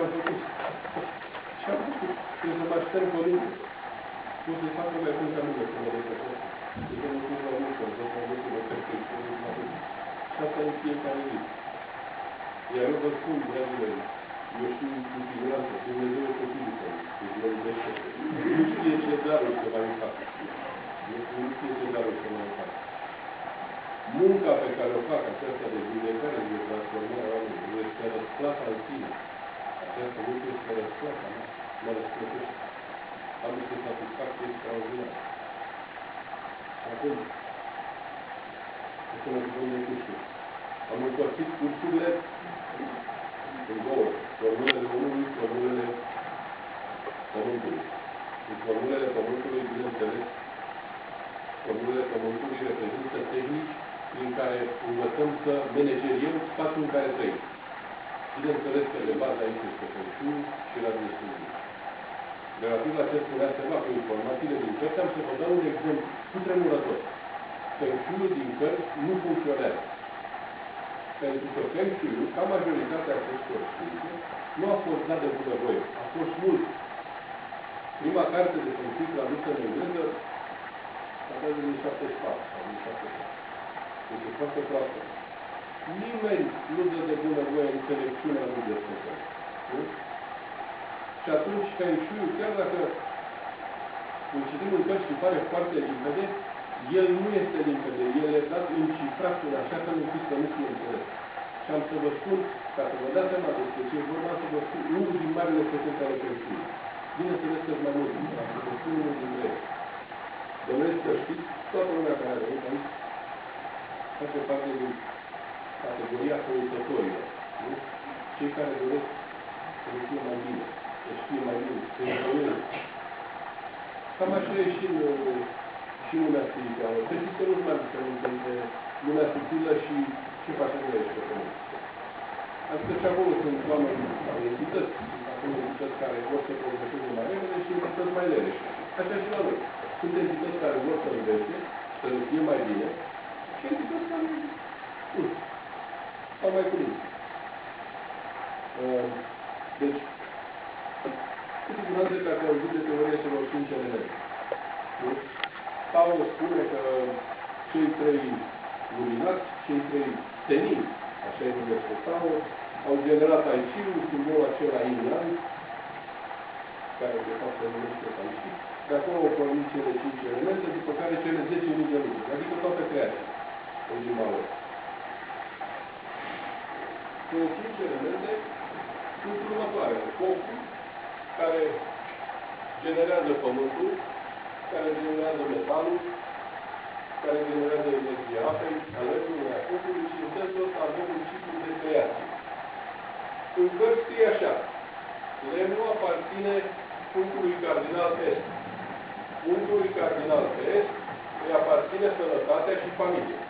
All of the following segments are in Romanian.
am făcut. Și am făcut. Trebuie să mă așteptăm cu o lună. Nu se facă mai cum ca lumea să mă desfășoară. Deci nu știu la mult, să mă duc la perfecție. Și asta în fiecare zi. Iar eu vă spun, dragilor, eu știu cu siguranță, Dumnezeu e copilul tău, deci mă iubește. Nu știe ce darul să mai fac. Nu știe ce darul să mai fac. Munca pe care o fac, aceasta de vindecare, de transformare a oamenilor, este răsplata în sine. Aceasta lucru este răsplata mea. Mă răsplătește. Am niște satisfacție extraordinară. Acum, să mă spun de cursuri. Am împărțit cursurile în două. Formulele omului, formulele pământului. În formulele pământului, bineînțeles, formulele pământului reprezintă tehnici prin care învățăm să manageriem spațiul în care trăim. Bineînțeles că de bază aici este Feng și radiostudiu. Relativ la ce spunea ceva cu informațiile din cărți, am să vă dau un exemplu cutremurător. Feng din cărți nu funcționează. Pentru că Feng Shui, ca majoritatea acestor științe, nu a fost dat de bunăvoie. A fost mult. Prima carte de Feng Shui tradusă în engleză datează din 74 sau din 74. Deci e foarte proastă. Nimeni nu dă de bunăvoie înțelepciunea lui despre cărți. Și atunci Feng Shui, chiar dacă îl citim în cărți și pare foarte limpede, el nu este limpede. El e dat încifrat în așa fel încât să nu fie înțeles. Și am să vă spun, ca să vă dați seama despre ce e vorba, să vă spun unul din marile secrete ale Feng Shui. Bineînțeles că mai mult, dar să vă spun unul dintre ele. Doresc să știți, toată lumea care a venit aici face parte din categoria căutătorilor. Cei care doresc să fie mai bine, să știe mai bine, să evolueze. Cam așa e și lumea spirituală. Să știți că nu-ți mai diferență între lumea subtilă și ce facem noi aici pe pământ. Adică și acolo sunt oameni sau entități, acolo entități care vor să progreseze mai repede și entități mai leneșe. Așa și la noi. Sunt entități care vor să învețe, să le fie mai bine, și entități care nu. Sau mai cu mine. Deci, cu siguranță că ați auzit de teoria celor 5 elemente. Tao spune că cei 3 luminați, cei 3 senin, așa e numesc Tao, au generat Tai Chi-ul, simbolul acela Yin-Yang, care de fapt se numește Tai Chi. De acolo au pornit cele 5 elemente, după care cele 10.000 de lucruri, adică toată creația în limba lor. Cele 5 elemente sunt următoarele. Focul, care generează pământul, care generează metalul, care generează energia apei, a lăcului, a focului și în sensul ăsta avem un ciclu de creație. În cărți scrie așa: lemnul aparține punctului cardinal est. Punctului cardinal est îi aparține sănătatea și familia.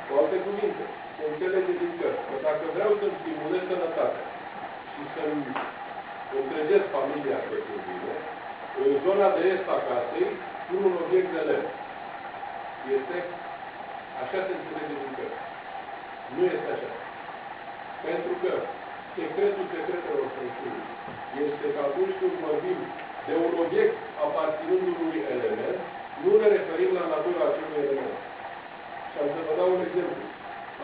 Cu alte cuvinte, se înțelege din cărți că dacă vreau să-mi stimulez sănătatea și să-mi întregesc familia pe bine, în zona de est a casei pun un obiect de lemn. Este? Așa se înțelege din cărți. Nu este așa. Pentru că secretul secretelor Feng Shui este că atunci când vorbim de un obiect aparținând unui element, nu ne referim la natura acelui element. Și am să vă dau un exemplu.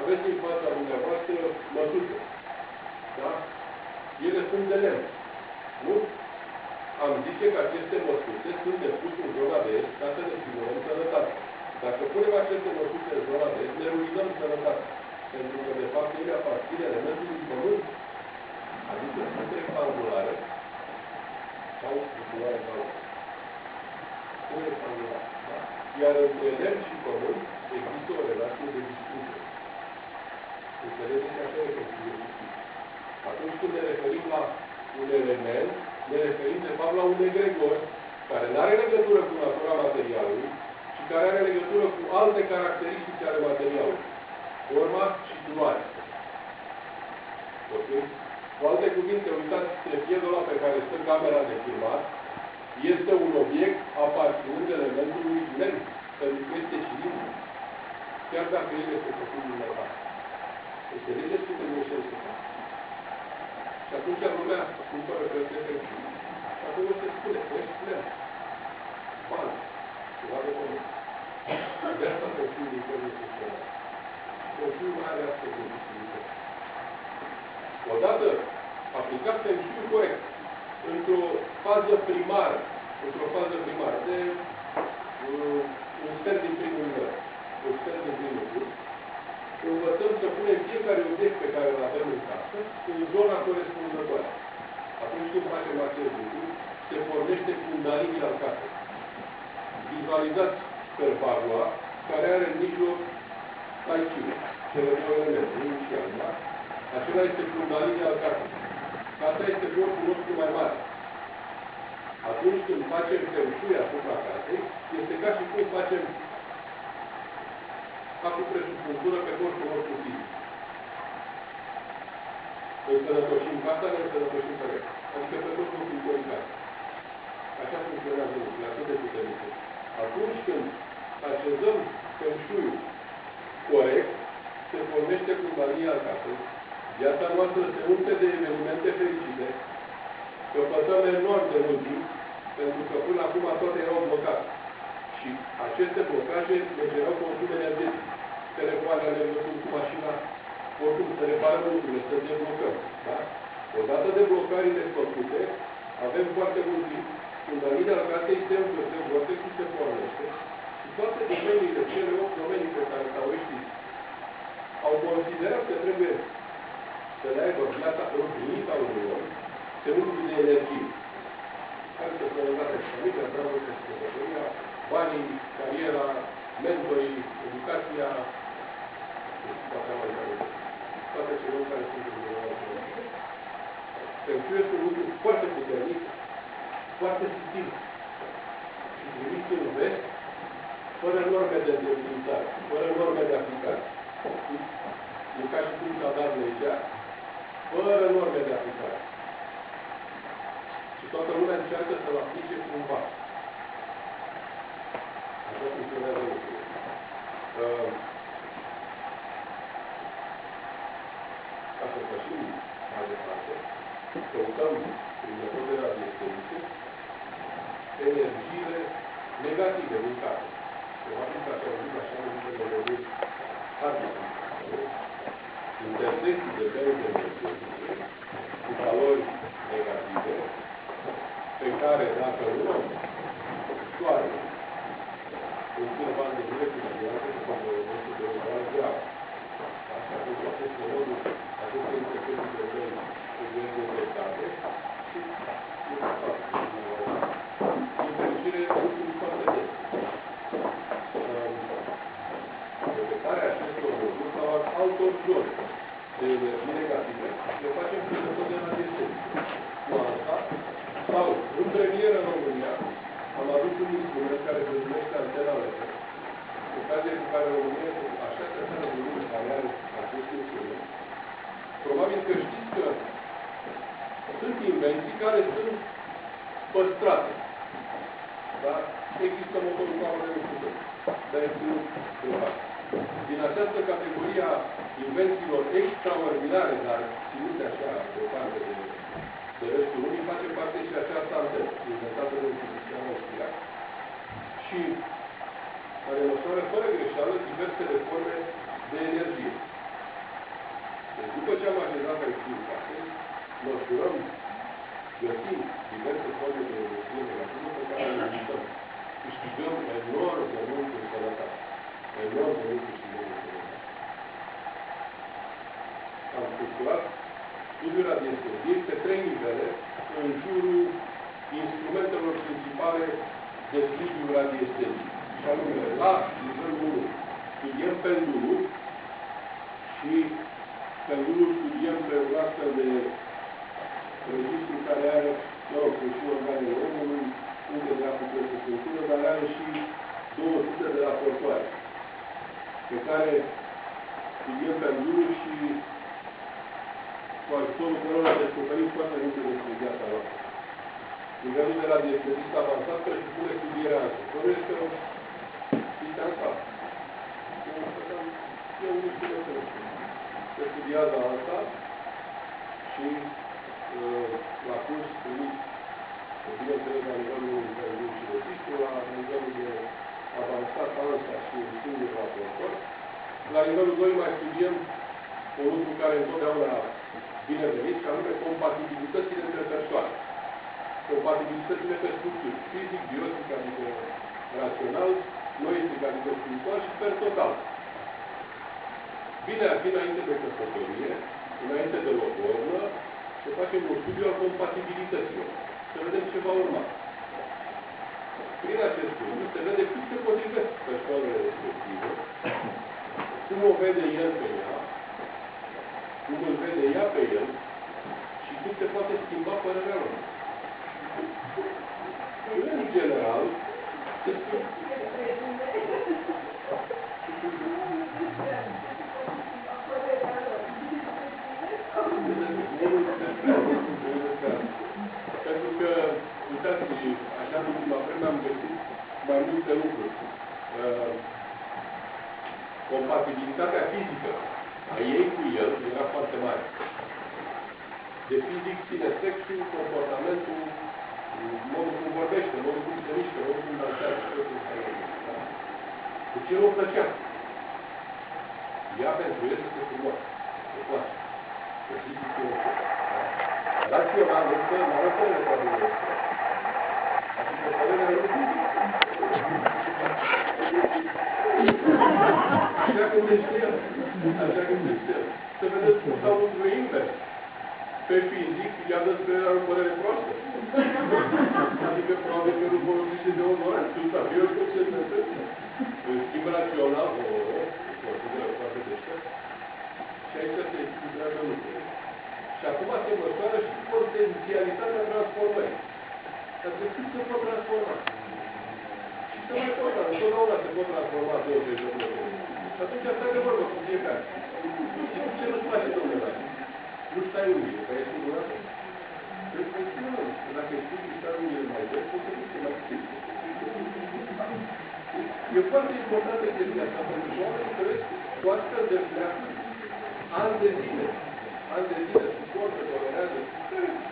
Aveți în fața dumneavoastră măsuțe. Da? Ele sunt de lemn. Nu? Am zice că aceste măsuțe sunt de pus în zona de est ca să ne stimulăm sănătatea. Dacă punem aceste măsuțe în zona de est, ne ruinăm sănătatea. Pentru că, de fapt, ele aparțin elementului pământ. Adică sunt rectangulare sau culoare valoare. Sunt rectangulare. Da? Iar între lemn și pământ există o relație de distribuție. Înțelegeți că așa e posibil. Atunci când ne referim la un element, ne referim de fapt la un egregor care nu are legătură cu natura materialului și care are legătură cu alte caracteristici ale materialului. Forma și culoarea. Ok? Cu alte cuvinte, uitați, piedul ăla pe care stă camera de filmat este un obiect aparținând elementului lemn, pentru că este cilindru. Chiar dacă el este făcut din metal. Înțelegeți cum trebuie să se facă? Și atunci lumea lumea cumpără cărți de Feng-Shui. Și acolo se spune, spunem, bani, ceva de pământ. De asta Feng-Shui din cărți funcțional. Feng-Shui nu are astfel de distribuție. Odată aplicat Feng-Shui corect, într-o fază primară, de un sfert din primul nivel, un sfert din primul curs, învățăm să punem fiecare obiect pe care îl avem în casă în zona corespunzătoare. Atunci când facem acest lucru, se pornește Kundalini al casei. Vizualizați pervagua care are în mijloc Tai Chi, cele două elemente, yin și yang, da? Acela este Kundalini al casei. Casa este corpul nostru mai mare. Atunci când facem Feng-Shui asupra casei, este ca și cum facem acupunctură pe corpul nostru fizic. Însănătoșim casa, ne însănătoșim pe rest. Adică pe corpul fizic. Așa funcționează lucrurile, atât de puternice. Atunci când așezăm Feng-Shui corect, se formește Kundalini al casei, viața noastră se umple de evenimente fericite, căpătăm enorm de mult timp, pentru că până acum toate erau blocate. Și aceste blocaje ne generau consum energetic. Telefoane ale văzut cu mașina, oricum să reparăm lucrurile, să deblocăm. Da? Odată de blocările făcute, avem foarte mult timp, Kundalini al casei se învârte, vortexul se pornește și toate domeniile, cele 8 domenii pe care taoiștii au considerat că trebuie să le aibă viața împlinită a unui om, se nume de energie. Care se sănătate și familia, dragul și căsătoria, banii, cariera, mentorii, educația, toate cele care sunt în viața. Pentru că este un lucru foarte puternic, foarte subtil și primit în vest, fără norme de învățare, fără norme de aplicare. E ca și cum s-a dat legea, fără norme de aplicare. Și toată lumea încearcă să-l aplice cumva. Așa funcționează lucrurile. Ca să pășim mai departe, căutăm prin metode radiestetice energiile negative din care. Probabil că ați auzit așa numite melodii harmonice. Intersecții de benzi energetice cu valori negative pe care, dacă luăm soare în câteva ani de zile cu viață, se folosește de o valori gravă. Așa că aceste moduri, aceste intersecții de benzi trebuie detectate și nu se fac. Din fericire, lucruri foarte des. Repetarea acestor lucruri sau altor zone de energie negative, le facem prin metode radiestetice. Cu asta, sau, în premieră în România, am adus un instrument care se numește antena laser. Ocazia cu care România sunt așa țară de lume care are acest instrument. Probabil că știți că sunt invenții care sunt păstrate. Da? Există motorul cu apă de lucruri, dar este un privat. Din această categorie a invențiilor extraordinare, dar ținute așa, pe o parte de restul lumii, face parte și această antenă, inventată de un fizician austriac și care măsoară fără greșeală diversele forme de energie. Deci, după ce am așezat aici în case, măsurăm, găsim diverse forme de energie negativă pe care le limităm. Câștigăm enorm de mult în sănătate. Enorm de mult câștigăm în sănătate. Am structurat studiul radiestetiei pe 3 nivele în jurul instrumentelor principale de studiu radiestetic. Și anume, la nivelul 1 studiem pendulul și pendulul studiem pe un astfel de registru care are, și organele omului, unde de acupunctură, dar are și 200 de raportoare, pe care studiem pendulul și cu ajutorul cărora descoperim foarte multe despre viața noastră. Nivelul de radiestetist avansat presupune studierea asta. Fără că distansat. Eu nu știu de ce. Se studiază asta și la curs primit, bineînțeles, la nivelul și registru, la nivelul de avansat, ANSA și un singur raportor. La nivelul 2 mai studiem un lucru care întotdeauna bine venit, și anume compatibilitățile între persoane. Compatibilitățile pe structuri, fizic, biotic, adică rațional, noistic, adică spiritual și per total. Bine ar fi înainte de căsătorie, înainte de logodnă, să facem un studiu al compatibilităților. Să vedem ce va urma. Prin acest studiu se vede cât se potrivesc persoanele respective, cum o vede el pe ea, cum îl vede ea pe el și cum se poate schimba părerea lor. În general, pentru că, uitați, așa în ultima vreme am găsit mai multe lucruri. Compatibilitatea fizică a ei cu el era foarte mare. De fizic ține sexul, comportamentul, modul cum vorbește, modul cum se mișcă, modul cum dansează, totul ăsta e. Da? Deci el o plăcea. Ea pentru el este frumoasă. O place. Că fizic e o place. Rațional, însă, mă arătă de părerea asta. Adică părerea lui fizic. Așa gândește el. Așa gândește el. Să vedeți cum stau lucrurile invers. Pe fizic, i-a dat pe el o părere proastă. Adică, probabil că nu vorbește de onorat. Eu știu ce se întâmplă. În schimb rațional, consideră foarte deștept. Și aici se echilibrează lucrurile. Și acum se măsoară și potențialitatea transformării. Adică cât se pot transforma. Și se mai pot transforma. Întotdeauna se pot transforma 20 de metri. Și atunci asta de vorbă cu fiecare. Și ce nu-ți place, domnule? Nu stai unde? Că ești în urată? Cred că nu. Dacă știi că stai unde mai des, poți să duci mai scris. E foarte importantă chestia asta, pentru că oamenii trăiesc cu astfel de pleacuri ani de zile. Ani de zile, suportă, tolerează.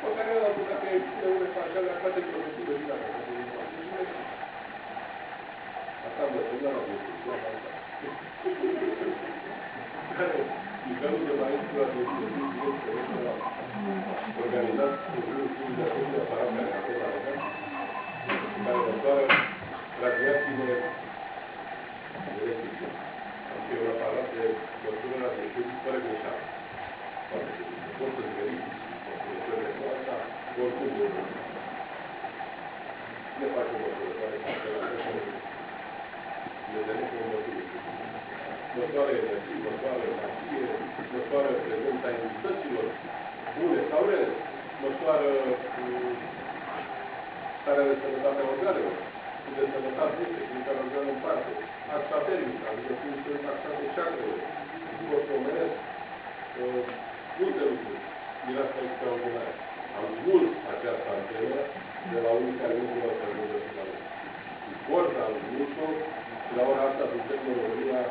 Pe care el a putut, dacă e cine unde face alea, toate produsul de vină. Asta am văzut, nu am văzut. Care nivelul de maestru administrativ este organizat cu un de aparat care a fost la legat, care măsoară radiațiile electrice. Adică e un aparat de măsură radiației fără greșeală. Poate să poți să-ți verifici măsurătorile cu asta, oricum nu. Ne face măsurătoare care la greșeală. Ne dă necum măsură. Măsoară energie, măsoară magie, măsoară prezența entităților, bune sau rele, măsoară starea de sănătate a organelor, cât de sănătate este, fiecare organ în parte, axa termică, adică cum sunt axate ceacrele, corpul omenesc, multe lucruri din asta extraordinare. Am smuls această antenă de la unii care nu cunosc ajungă și la noi. Cu forța am smuls-o și la ora asta suntem în România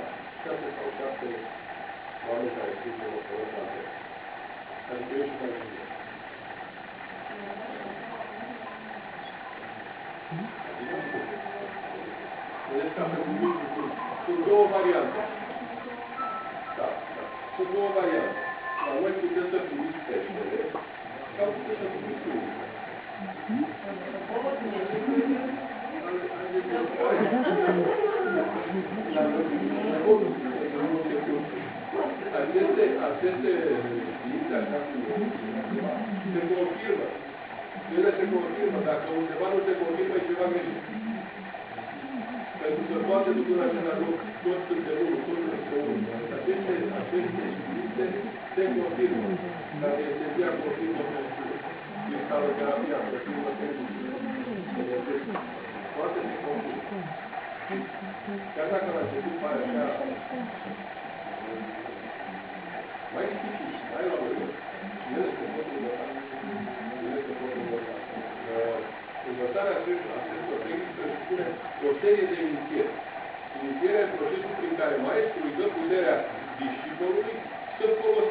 6 sau 7 oameni care știu că o folosesc antenă. Adică eu și mai bine. Vedeți că pentru mine sunt două variante. Da, da. Sunt două variante. La noi puteți să primiți peștele sau puteți să primiți unul. Aceste științe, așa cum se confirmă. Ele se confirmă. Dacă undeva nu se confirmă, e ceva greșit. Pentru că toate duc în același loc, toți sunt de unul, toți sunt de unul. Aceste științe se confirmă. Dacă esenția confirmă pentru cristaloterapia, confirmă pentru energetic. Toate se confirmă. Chiar dacă la început pare așa mai dificil, mai la urmă, și ele se pot învăța. Ele se pot învăța. Învățarea acestor tehnici își spune o serie de inițieri. Inițierea e procesul prin care maestrul îi dă puterea discipolului să folosească